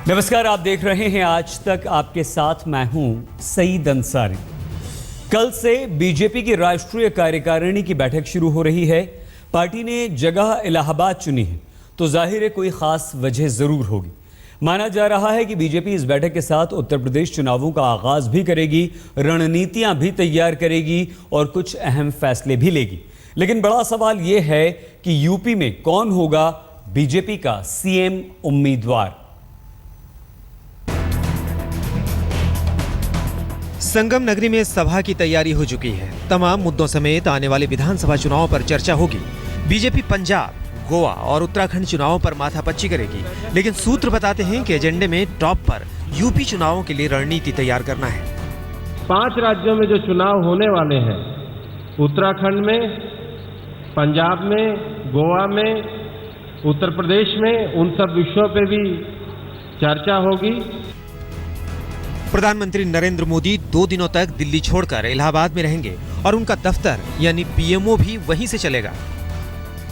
नमस्कार, आप देख रहे हैं आज तक। आपके साथ मैं हूं सईद अंसारी। कल से बीजेपी की राष्ट्रीय कार्यकारिणी की बैठक शुरू हो रही है। पार्टी ने जगह इलाहाबाद चुनी है तो जाहिर है कोई खास वजह जरूर होगी। माना जा रहा है कि बीजेपी इस बैठक के साथ उत्तर प्रदेश चुनावों का आगाज भी करेगी, रणनीतियां भी तैयार करेगी और कुछ अहम फैसले भी लेगी। लेकिन बड़ा सवाल यह है कि यूपी में कौन होगा बीजेपी का सीएम उम्मीदवार। संगम नगरी में सभा की तैयारी हो चुकी है। तमाम मुद्दों समेत आने वाले विधानसभा चुनावों पर चर्चा होगी। बीजेपी पंजाब, गोवा और उत्तराखंड चुनावों पर माथापच्ची करेगी, लेकिन सूत्र बताते हैं कि एजेंडे में टॉप पर यूपी चुनावों के लिए रणनीति तैयार करना है। 5 राज्यों में जो चुनाव होने वाले हैं, उत्तराखंड में, पंजाब में, गोवा में, उत्तर प्रदेश में, उन सब विषयों पे भी चर्चा होगी। प्रधानमंत्री नरेंद्र मोदी 2 दिनों तक दिल्ली छोड़कर इलाहाबाद में रहेंगे और उनका दफ्तर यानी पीएमओ भी वहीं से चलेगा।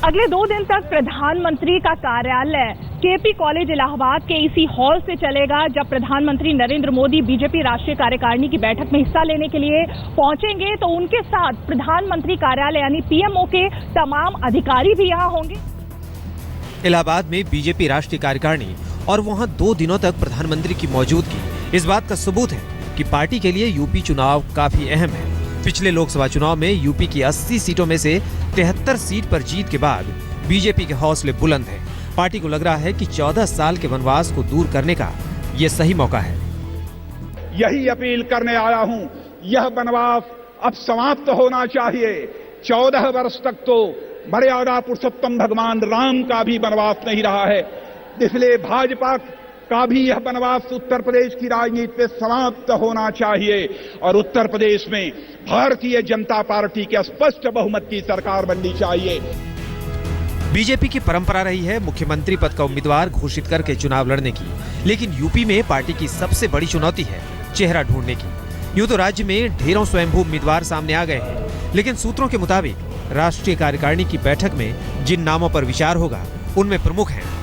अगले 2 दिन तक प्रधानमंत्री का कार्यालय केपी कॉलेज इलाहाबाद के इसी हॉल से चलेगा। जब प्रधानमंत्री नरेंद्र मोदी बीजेपी राष्ट्रीय कार्यकारिणी की बैठक में हिस्सा लेने के लिए पहुंचेंगे तो उनके साथ प्रधानमंत्री कार्यालय यानी पीएमओ के तमाम अधिकारी भी यहां होंगे। इलाहाबाद में बीजेपी राष्ट्रीय कार्यकारिणी और वहां 2 दिनों तक प्रधानमंत्री की मौजूदगी इस बात का सबूत है कि पार्टी के लिए यूपी चुनाव काफी अहम है। पिछले लोकसभा चुनाव में यूपी की 80 सीटों में से 73 सीट पर जीत के बाद बीजेपी के हौसले बुलंद हैं। पार्टी को लग रहा है कि 14 साल के वनवास को दूर करने का ये सही मौका है। यही अपील करने आया हूं, यह वनवास अब समाप्त होना चाहिए। 14 वर्ष तक तो मर्यादा पुरुषोत्तम भगवान राम का भी वनवास नहीं रहा है, इसलिए भाजपा का भी यह वनवास उत्तर प्रदेश की राजनीति पे समाप्त होना चाहिए और उत्तर प्रदेश में भारतीय जनता पार्टी के स्पष्ट बहुमत की सरकार बननी चाहिए। बीजेपी की परंपरा रही है मुख्यमंत्री पद का उम्मीदवार घोषित करके चुनाव लड़ने की, लेकिन यूपी में पार्टी की सबसे बड़ी चुनौती है चेहरा ढूंढने की। यूं तो राज्य में ढेरों स्वयंभू उम्मीदवार सामने आ गए हैं, लेकिन सूत्रों के मुताबिक राष्ट्रीय कार्यकारिणी की बैठक में जिन नामों पर विचार होगा उनमें प्रमुख हैं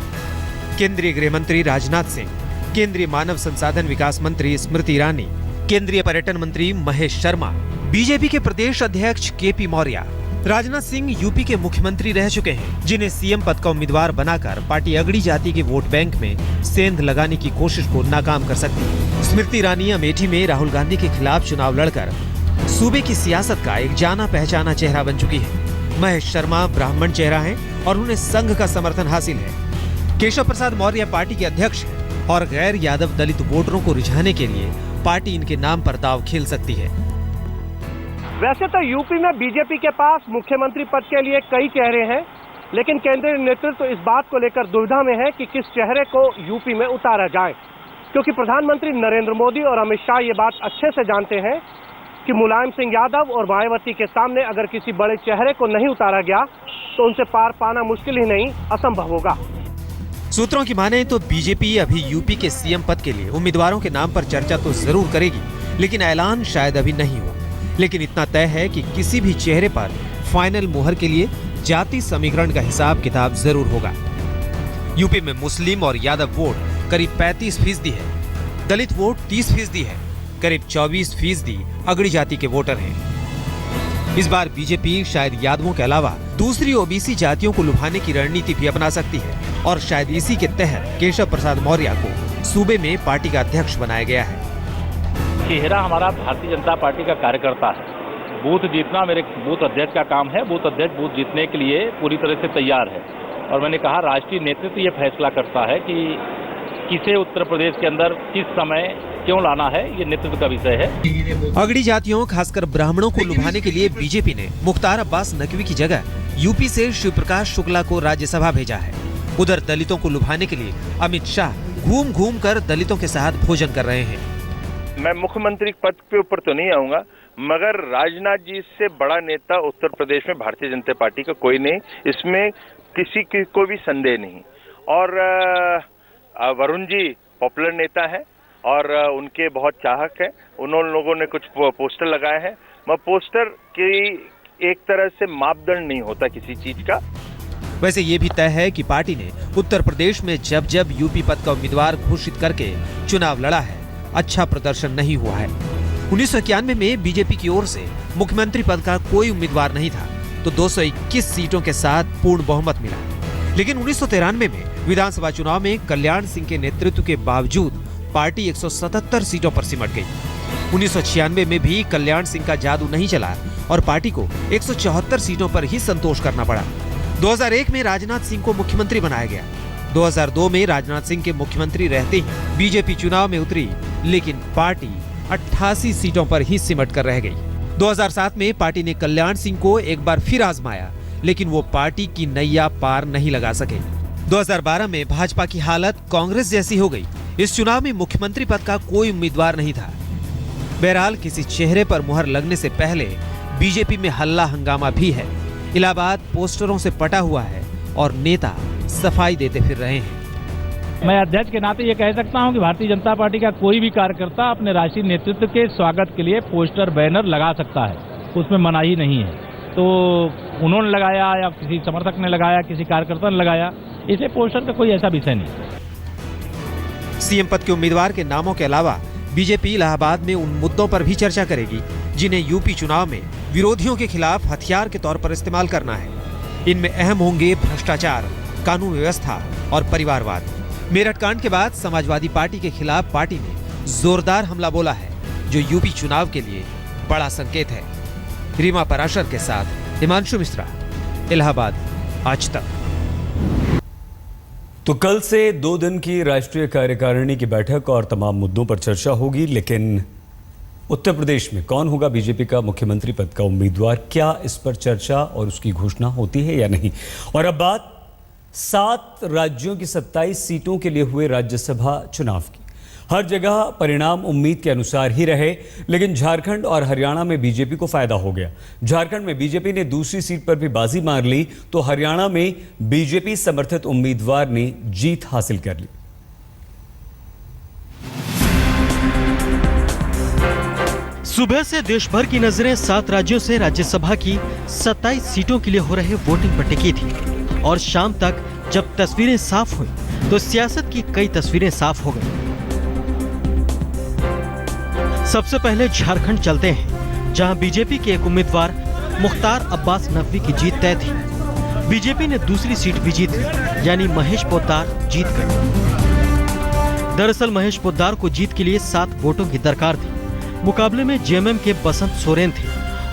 केंद्रीय गृह मंत्री राजनाथ सिंह, केंद्रीय मानव संसाधन विकास मंत्री स्मृति ईरानी, केंद्रीय पर्यटन मंत्री महेश शर्मा, बीजेपी के प्रदेश अध्यक्ष केपी मौर्य। राजनाथ सिंह यूपी के मुख्यमंत्री रह चुके हैं, जिन्हें सीएम पद का उम्मीदवार बनाकर पार्टी अगड़ी जाति के वोट बैंक में सेंध लगाने की कोशिश को नाकाम कर सकती है। स्मृति ईरानी अमेठी में राहुल गांधी के खिलाफ चुनाव लड़कर सूबे की सियासत का एक जाना पहचाना चेहरा बन चुकी है। महेश शर्मा ब्राह्मण चेहरा है और उन्हें संघ का समर्थन हासिल है। केशव प्रसाद मौर्य पार्टी के अध्यक्ष हैं और गैर यादव दलित वोटरों को रिझाने के लिए पार्टी इनके नाम पर दांव खेल सकती है। वैसे तो यूपी में बीजेपी के पास मुख्यमंत्री पद के लिए कई चेहरे हैं, लेकिन केंद्रीय नेतृत्व इस बात को लेकर दुविधा में है कि किस चेहरे को यूपी में उतारा जाए, क्योंकि प्रधानमंत्री नरेंद्र मोदी और अमित शाह ये बात अच्छे से जानते हैं कि मुलायम सिंह यादव और मायावती के सामने अगर किसी बड़े चेहरे को नहीं उतारा गया तो उनसे पार पाना मुश्किल ही नहीं असंभव होगा। सूत्रों की माने तो बीजेपी अभी यूपी के सीएम पद के लिए उम्मीदवारों के नाम पर चर्चा तो जरूर करेगी, लेकिन ऐलान शायद अभी नहीं हो। लेकिन इतना तय है कि किसी भी चेहरे पर फाइनल मुहर के लिए जाति समीकरण का हिसाब किताब जरूर होगा। यूपी में मुस्लिम और यादव वोट करीब 35% है, दलित वोट 30% है, करीब 24% अगड़ी जाति के वोटर हैं। इस बार बीजेपी शायद यादवों के अलावा दूसरी ओबीसी जातियों को लुभाने की रणनीति भी अपना सकती है और शायद इसी के तहत केशव प्रसाद मौर्य को सूबे में पार्टी का अध्यक्ष बनाया गया है। चेहरा हमारा भारतीय जनता पार्टी का कार्यकर्ता है। बूथ जीतना मेरे बूथ अध्यक्ष का काम है। बूथ अध्यक्ष बूथ जीतने के लिए पूरी तरह से तैयार है और मैंने कहा राष्ट्रीय नेतृत्व ये फैसला करता है कि किसे उत्तर प्रदेश के अंदर किस समय क्यों लाना है, ये नेतृत्व का विषय है। अगड़ी जातियों खासकर ब्राह्मणों को लुभाने के लिए बीजेपी ने मुख्तार अब्बास नकवी की जगह यूपी से शिव प्रकाश शुक्ला को राज्यसभा भेजा है। उधर दलितों को लुभाने के लिए अमित शाह घूम घूम कर दलितों के साथ भोजन कर रहे हैं। मैं मुख्यमंत्री पद के ऊपर तो नहीं आऊंगा, मगर राजनाथ जी से बड़ा नेता उत्तर प्रदेश में भारतीय जनता पार्टी का कोई नहीं, इसमें किसी को भी संदेह नहीं। और वरुण जी पॉपुलर नेता है और उनके बहुत चाहक है। उन्होंने लोगों ने कुछ पोस्टर लगाए हैं। मैं पोस्टर की एक तरह से मापदंड नहीं होता किसी चीज का। वैसे ये भी तय है कि पार्टी ने उत्तर प्रदेश में जब जब यूपी पद का उम्मीदवार घोषित करके चुनाव लड़ा है, अच्छा प्रदर्शन नहीं हुआ है। 1991 में बीजेपी की ओर से मुख्यमंत्री पद का कोई उम्मीदवार नहीं था, तो 221 सीटों के साथ पूर्ण बहुमत मिला। लेकिन 1993 में विधानसभा चुनाव में कल्याण सिंह के नेतृत्व के बावजूद पार्टी 177 सीटों पर सिमट गई। 1996 में भी कल्याण सिंह का जादू नहीं चला और पार्टी को 174 सीटों पर ही संतोष करना पड़ा। 2001 में राजनाथ सिंह को मुख्यमंत्री बनाया गया। 2002 में राजनाथ सिंह के मुख्यमंत्री रहते ही बीजेपी चुनाव में उतरी, लेकिन पार्टी 88 सीटों पर ही सिमट कर रह गई। 2007 में पार्टी ने कल्याण सिंह को एक बार फिर आजमाया, लेकिन वो पार्टी की नैया पार नहीं लगा सके। 2012 में भाजपा की हालत कांग्रेस जैसी हो गई। इस चुनाव में मुख्यमंत्री पद का कोई उम्मीदवार नहीं था। बहरहाल किसी चेहरे पर मुहर लगने से पहले बीजेपी में हल्ला हंगामा भी है। इलाहाबाद पोस्टरों से पटा हुआ है और नेता सफाई देते फिर रहे हैं। मैं अध्यक्ष के नाते ये कह सकता हूं कि भारतीय जनता पार्टी का कोई भी कार्यकर्ता अपने राष्ट्रीय नेतृत्व के स्वागत के लिए पोस्टर बैनर लगा सकता है, उसमें मनाही नहीं है। तो उन्होंने लगाया या किसी समर्थक ने लगाया, किसी कार्यकर्ता ने लगाया, इसे पोस्टर का कोई ऐसा विषय नहीं। सीएम पद के उम्मीदवार के नामों के अलावा बीजेपी इलाहाबाद में उन मुद्दों पर भी चर्चा करेगी जिन्हें यूपी चुनाव में विरोधियों के खिलाफ हथियार के तौर पर इस्तेमाल करना है। इनमें अहम होंगे भ्रष्टाचार, कानून व्यवस्था और परिवारवाद। मेरठ कांड के बाद समाजवादी पार्टी के खिलाफ पार्टी ने जोरदार हमला बोला है, जो यूपी चुनाव के लिए बड़ा संकेत है। रीमा पराशर के साथ हिमांशु मिश्रा, इलाहाबाद, आज तक। तो कल से 2 दिन की राष्ट्रीय कार्यकारिणी की बैठक और तमाम मुद्दों पर चर्चा होगी, लेकिन उत्तर प्रदेश में कौन होगा बीजेपी का मुख्यमंत्री पद का उम्मीदवार, क्या इस पर चर्चा और उसकी घोषणा होती है या नहीं। और अब बात 7 राज्यों की 27 सीटों के लिए हुए राज्यसभा चुनाव की। हर जगह परिणाम उम्मीद के अनुसार ही रहे, लेकिन झारखंड और हरियाणा में बीजेपी को फायदा हो गया। झारखंड में बीजेपी ने दूसरी सीट पर भी बाजी मार ली, तो हरियाणा में बीजेपी समर्थित उम्मीदवार ने जीत हासिल कर ली। सुबह से देश भर की नजरें 7 राज्यों से राज्यसभा की 27 सीटों के लिए हो रहे वोटिंग पर टिकी थी और शाम तक जब तस्वीरें साफ हुई तो सियासत की कई तस्वीरें साफ हो गईं। सबसे पहले झारखंड चलते हैं, जहां बीजेपी के एक उम्मीदवार मुख्तार अब्बास नकवी की जीत तय थी। बीजेपी ने दूसरी सीट भी जीत ली, यानी महेश पोद्दार जीत गए। दरअसल महेश पोद्दार को जीत के लिए 7 वोटों की दरकार थी। मुकाबले में जेएमएम के बसंत सोरेन थे।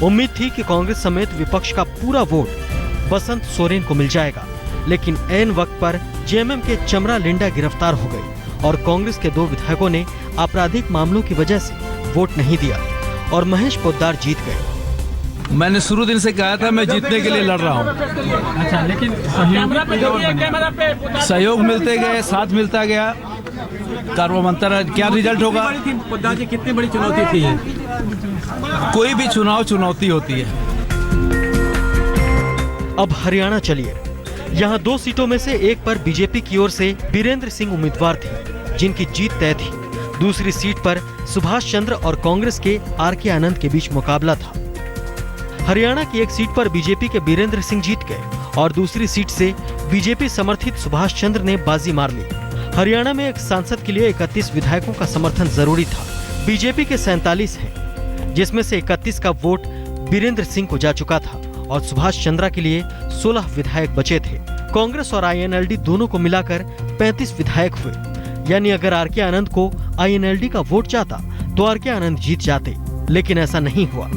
उम्मीद थी कि कांग्रेस समेत विपक्ष का पूरा वोट बसंत सोरेन को मिल जाएगा, लेकिन ऐन वक्त पर जेएमएम के चमरा लिंडा गिरफ्तार हो गए और कांग्रेस के 2 विधायकों ने आपराधिक मामलों की वजह से वोट नहीं दिया और महेश पोद्दार जीत गए। मैंने शुरू दिन से कहा था मैं जीतने के लिए लड़ रहा हूँ। अच्छा, लेकिन सहयोग मिलते गए, साथ मिलता गया, कार्बोमंत्र क्या रिजल्ट होगा। पोद्दार की कितनी बड़ी चुनौती थी? कोई भी चुनाव चुनौती होती है। अब हरियाणा चलिए। यहाँ 2 सीटों में से एक पर बीजेपी की ओर से बीरेंद्र सिंह उम्मीदवार थे, जिनकी जीत तय थी। दूसरी सीट पर सुभाष चंद्र और कांग्रेस के आरके आनंद के बीच मुकाबला था। हरियाणा की एक सीट पर बीजेपी के बीरेंद्र सिंह जीत गए और दूसरी सीट से बीजेपी समर्थित सुभाष चंद्र ने बाजी मार ली। हरियाणा में एक सांसद के लिए 31 विधायकों का समर्थन जरूरी था। बीजेपी के 47 हैं, जिसमें से 31 का वोट बीरेंद्र सिंह को जा चुका था और सुभाष चंद्रा के लिए 16 विधायक बचे थे। कांग्रेस और आईएनएलडी दोनों को मिलाकर 35 विधायक हुए, यानी अगर आरके आनंद को आईएनएलडी का वोट जाता तो आरके आनंद जीत जाते, लेकिन ऐसा नहीं हुआ।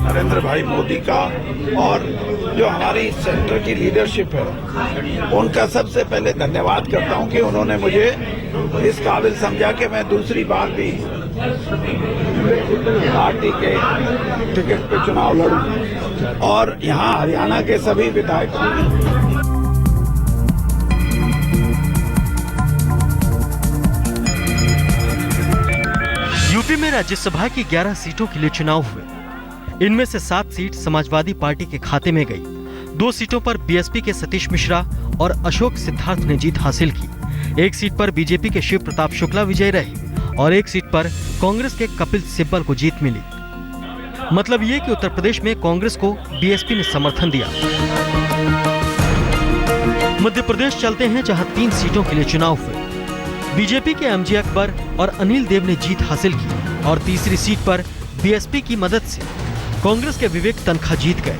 नरेंद्र भाई मोदी का और जो हमारी सेंटर की लीडरशिप है, उनका सबसे पहले धन्यवाद करता हूं कि उन्होंने मुझे इस काबिल समझा कि मैं दूसरी बार भी पार्टी के टिकट पे चुनाव लड़ूं और यहां हरियाणा के सभी विधायकों यूपी में राज्यसभा की 11 सीटों के लिए चुनाव हुए। इनमें से 7 सीट समाजवादी पार्टी के खाते में गई। 2 सीटों पर बीएसपी के सतीश मिश्रा और अशोक सिद्धार्थ ने जीत हासिल की। 1 सीट पर बीजेपी के शिव प्रताप शुक्ला विजयी रहे और 1 सीट पर कांग्रेस के कपिल सिब्बल को जीत मिली। मतलब ये कि उत्तर प्रदेश में कांग्रेस को बीएसपी ने समर्थन दिया। मध्य प्रदेश चलते हैं, जहां 3 सीटों के लिए चुनाव हुए। बीजेपी के एमजे अकबर और अनिल देव ने जीत हासिल की और तीसरी सीट पर बीएसपी की मदद से कांग्रेस के विवेक तनखा जीत गए।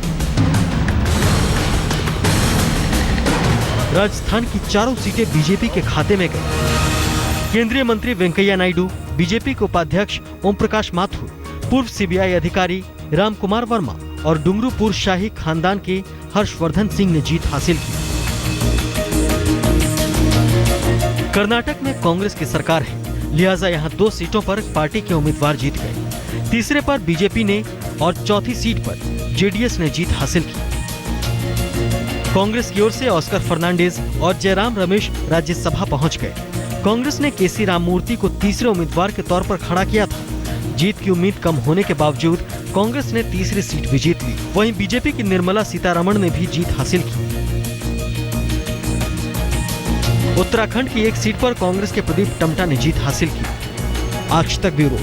राजस्थान की चारों सीटें बीजेपी के खाते में गई। केंद्रीय मंत्री वेंकैया नायडू, बीजेपी के उपाध्यक्ष ओम प्रकाश माथुर, पूर्व सीबीआई अधिकारी राम कुमार वर्मा और डुंगरूपुर शाही खानदान के हर्षवर्धन सिंह ने जीत हासिल की। कर्नाटक में कांग्रेस की सरकार है, लिहाजा यहां 2 सीटों पर पार्टी के उम्मीदवार जीत गए। तीसरे पर बीजेपी ने और चौथी सीट पर जेडीएस ने जीत हासिल की। कांग्रेस की ओर से ऑस्कर फर्नांडिस और जयराम रमेश राज्यसभा पहुंच गए। कांग्रेस ने केसी राममूर्ति को तीसरे उम्मीदवार के तौर पर खड़ा किया था। जीत की उम्मीद कम होने के बावजूद कांग्रेस ने तीसरी सीट भी जीत ली। वहीं बीजेपी की निर्मला सीतारमण ने भी जीत हासिल की। उत्तराखंड की एक सीट पर कांग्रेस के प्रदीप टम्टा ने जीत हासिल की। आज तक ब्यूरो।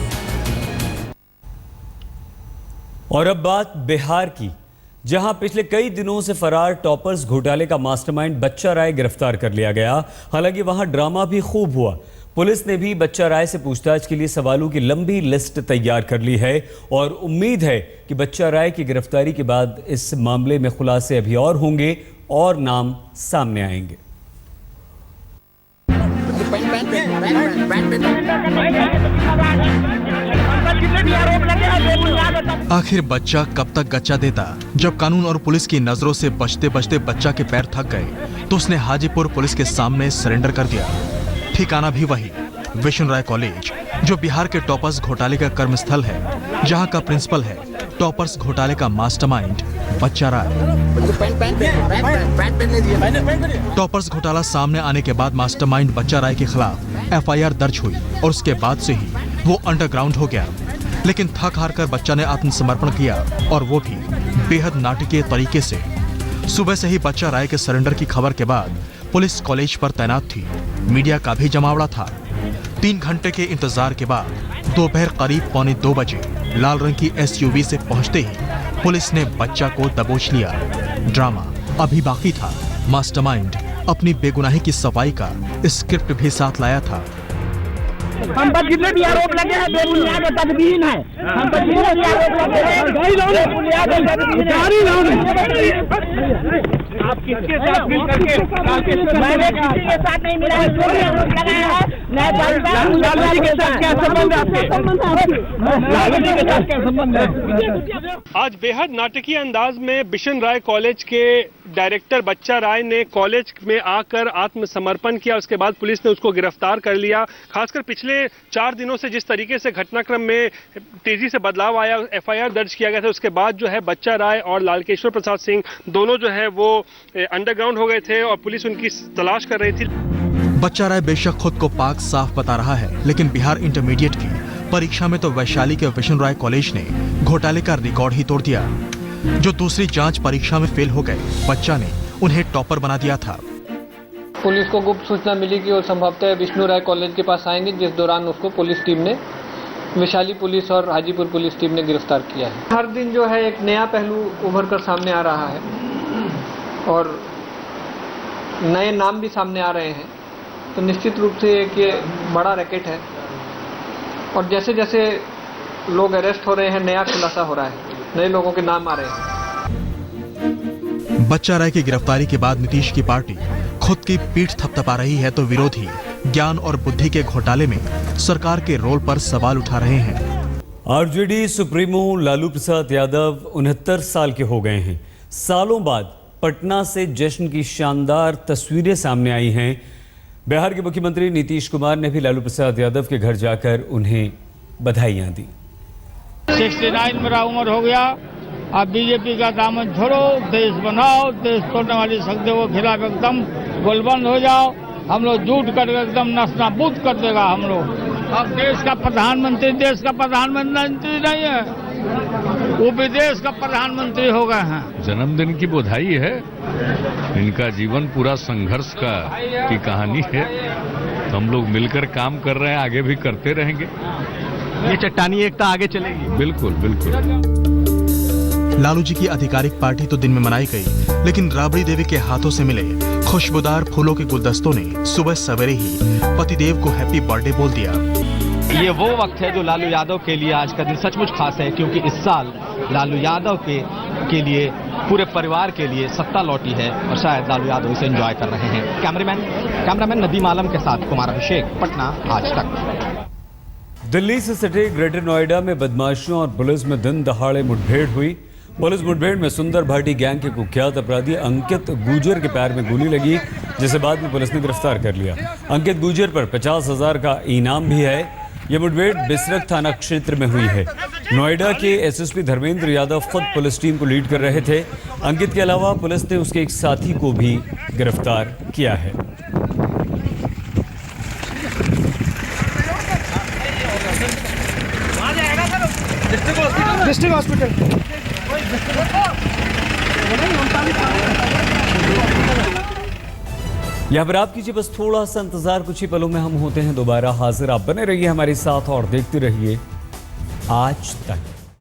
और अब बात बिहार की, जहां पिछले कई दिनों से फरार टॉपर्स घोटाले का मास्टरमाइंड बच्चा राय गिरफ्तार कर लिया गया। हालांकि वहां ड्रामा भी खूब हुआ। पुलिस ने भी बच्चा राय से पूछताछ के लिए सवालों की लंबी लिस्ट तैयार कर ली है और उम्मीद है कि बच्चा राय की गिरफ्तारी के बाद इस मामले में खुलासे अभी और होंगे और नाम सामने आएंगे। आखिर बच्चा कब तक गच्चा देता? जब कानून और पुलिस की नजरों से बचते बचते बच्चा के पैर थक गए तो उसने हाजीपुर पुलिस के सामने सरेंडर कर दिया। ठिकाना भी वही, विशन राय कॉलेज, जो बिहार के टॉपर्स घोटाले का कर्मस्थल है, जहां का प्रिंसिपल है टॉपर्स घोटाले का मास्टरमाइंड बच्चा राय। टॉपर्स घोटाला सामने आने के बाद मास्टरमाइंड बच्चा राय के खिलाफ एफआईआर दर्ज हुई और उसके बाद से ही वो अंडरग्राउंड हो गया। लेकिन थक हार कर बच्चा ने आत्मसमर्पण किया और वो भी बेहद नाटकीय तरीके से। सुबह से ही बच्चा राय के सरेंडर की खबर के बाद पुलिस कॉलेज पर तैनात थी। मीडिया का भी जमावड़ा था। 3 घंटे के इंतजार के बाद दोपहर करीब 1:45 बजे लाल रंग की एसयूवी से पहुंचते ही पुलिस ने बच्चा को दबोच लिया। ड्रामा अभी बाकी था। मास्टरमाइंड अपनी बेगुनाही की सफाई का स्क्रिप्ट भी साथ लाया था। हम पर जितने भी आरोप लगे हैं बेबुनियाद और तदबीन है। हम पर जितने भी आरोप लगे हैं बेबुनियाद और तदबीन है। आप किसके साथ मिल करके? मैंने किसी के साथ नहीं मिला है। जो भी आरोप लगाया है लालू जी के साथ क्या संबंध है आपके? लालू जी के साथ क्या संबंध है? आज बेहद नाटकीय अंदाज में बिशन राय कॉलेज के डायरेक्टर बच्चा राय ने कॉलेज में आकर आत्मसमर्पण किया। उसके बाद पुलिस ने उसको गिरफ्तार कर लिया। खासकर पिछले 4 दिनों से जिस तरीके से घटनाक्रम में तेजी से बदलाव आया, एफआईआर दर्ज किया गया था, उसके बाद जो है बच्चा राय और लालकेश्वर प्रसाद सिंह दोनों जो है वो अंडरग्राउंड हो गए थे और पुलिस उनकी तलाश कर रही थी। बच्चा राय बेशक खुद को पाक साफ बता रहा है, लेकिन बिहार इंटरमीडिएट की परीक्षा में तो वैशाली के विशन राय कॉलेज ने घोटाले का रिकॉर्ड ही तोड़ दिया। जो दूसरी जांच परीक्षा में फेल हो गए, बच्चा ने उन्हें टॉपर बना दिया था। पुलिस को गुप्त सूचना मिली कि वो संभवतः विष्णु राय कॉलेज के पास आएंगे, जिस दौरान उसको पुलिस टीम ने, वैशाली पुलिस और हाजीपुर पुलिस टीम ने गिरफ्तार किया है। हर दिन जो है एक नया पहलू उभर कर सामने आ रहा है और नए नाम भी सामने आ रहे हैं। तो निश्चित रूप से एक ये बड़ा रैकेट है और जैसे जैसे लोग अरेस्ट हो रहे हैं नया खुलासा हो रहा है, नए लोगों के नाम आ रहे हैं। बच्चा राय की गिरफ्तारी के बाद नीतीश की पार्टी खुद की पीठ थपथपा रही है तो विरोधी ज्ञान और बुद्धि के घोटाले में सरकार के रोल पर सवाल उठा रहे हैं। आरजेडी सुप्रीमो लालू प्रसाद यादव 69 साल के हो गए हैं। सालों बाद पटना से जश्न की शानदार तस्वीरें सामने आई हैं। बिहार के मुख्यमंत्री नीतीश कुमार ने भी लालू प्रसाद यादव के घर जाकर उन्हें बधाइयां दी। 69 मेरा उम्र हो गया। अब बीजेपी का दामन छोड़ो, देश बनाओ, देश तोड़ने वाली शक्तियों के खिलाफ एकदम गोलबंद हो जाओ। हम लोग जुट कर एकदम नस्ताबूद कर देगा हम लोग। अब देश का प्रधानमंत्री नहीं है, वो विदेश का प्रधानमंत्री हो गए हैं। जन्मदिन की बधाई है। इनका जीवन पूरा संघर्ष की कहानी है। हम लोग मिलकर काम कर रहे हैं, आगे भी करते रहेंगे। ये चट्टानी एकता आगे चलेगी। बिल्कुल बिल्कुल। लालू जी की आधिकारिक पार्टी तो दिन में मनाई गई, लेकिन राबड़ी देवी के हाथों से मिले खुशबूदार फूलों के गुलदस्तों ने सुबह सवेरे ही पतिदेव को हैप्पी बर्थडे बोल दिया। ये वो वक्त है जो लालू यादव के लिए आज का दिन सचमुच खास है, क्योंकि इस साल लालू यादव के लिए, पूरे परिवार के लिए सत्ता लौटी है और शायद लालू यादव इसे एंजॉय कर रहे हैं। कैमरामैन नदीम आलम के साथ कुमार अभिषेक, पटना, आज तक। दिल्ली से सटे ग्रेटर नोएडा में बदमाशों और पुलिस में दिन दहाड़े मुठभेड़ हुई। पुलिस मुठभेड़ में सुंदर भाटी गैंग के कुख्यात अपराधी अंकित गुर्जर के पैर में गोली लगी, जिसे बाद में पुलिस ने गिरफ्तार कर लिया। अंकित गुर्जर पर 50,000 का इनाम भी है। यह मुठभेड़ बिसरक थाना क्षेत्र में हुई है। नोएडा के एसएसपी धर्मेंद्र यादव खुद पुलिस टीम को लीड कर रहे थे। अंकित के अलावा पुलिस ने उसके एक साथी को भी गिरफ्तार किया है। District hospital. यहाँ पर आप कीजिए बस थोड़ा सा इंतजार, कुछ ही पलों में हम होते हैं दोबारा हाजिर। आप बने रहिए हमारे साथ और देखते रहिए आज तक।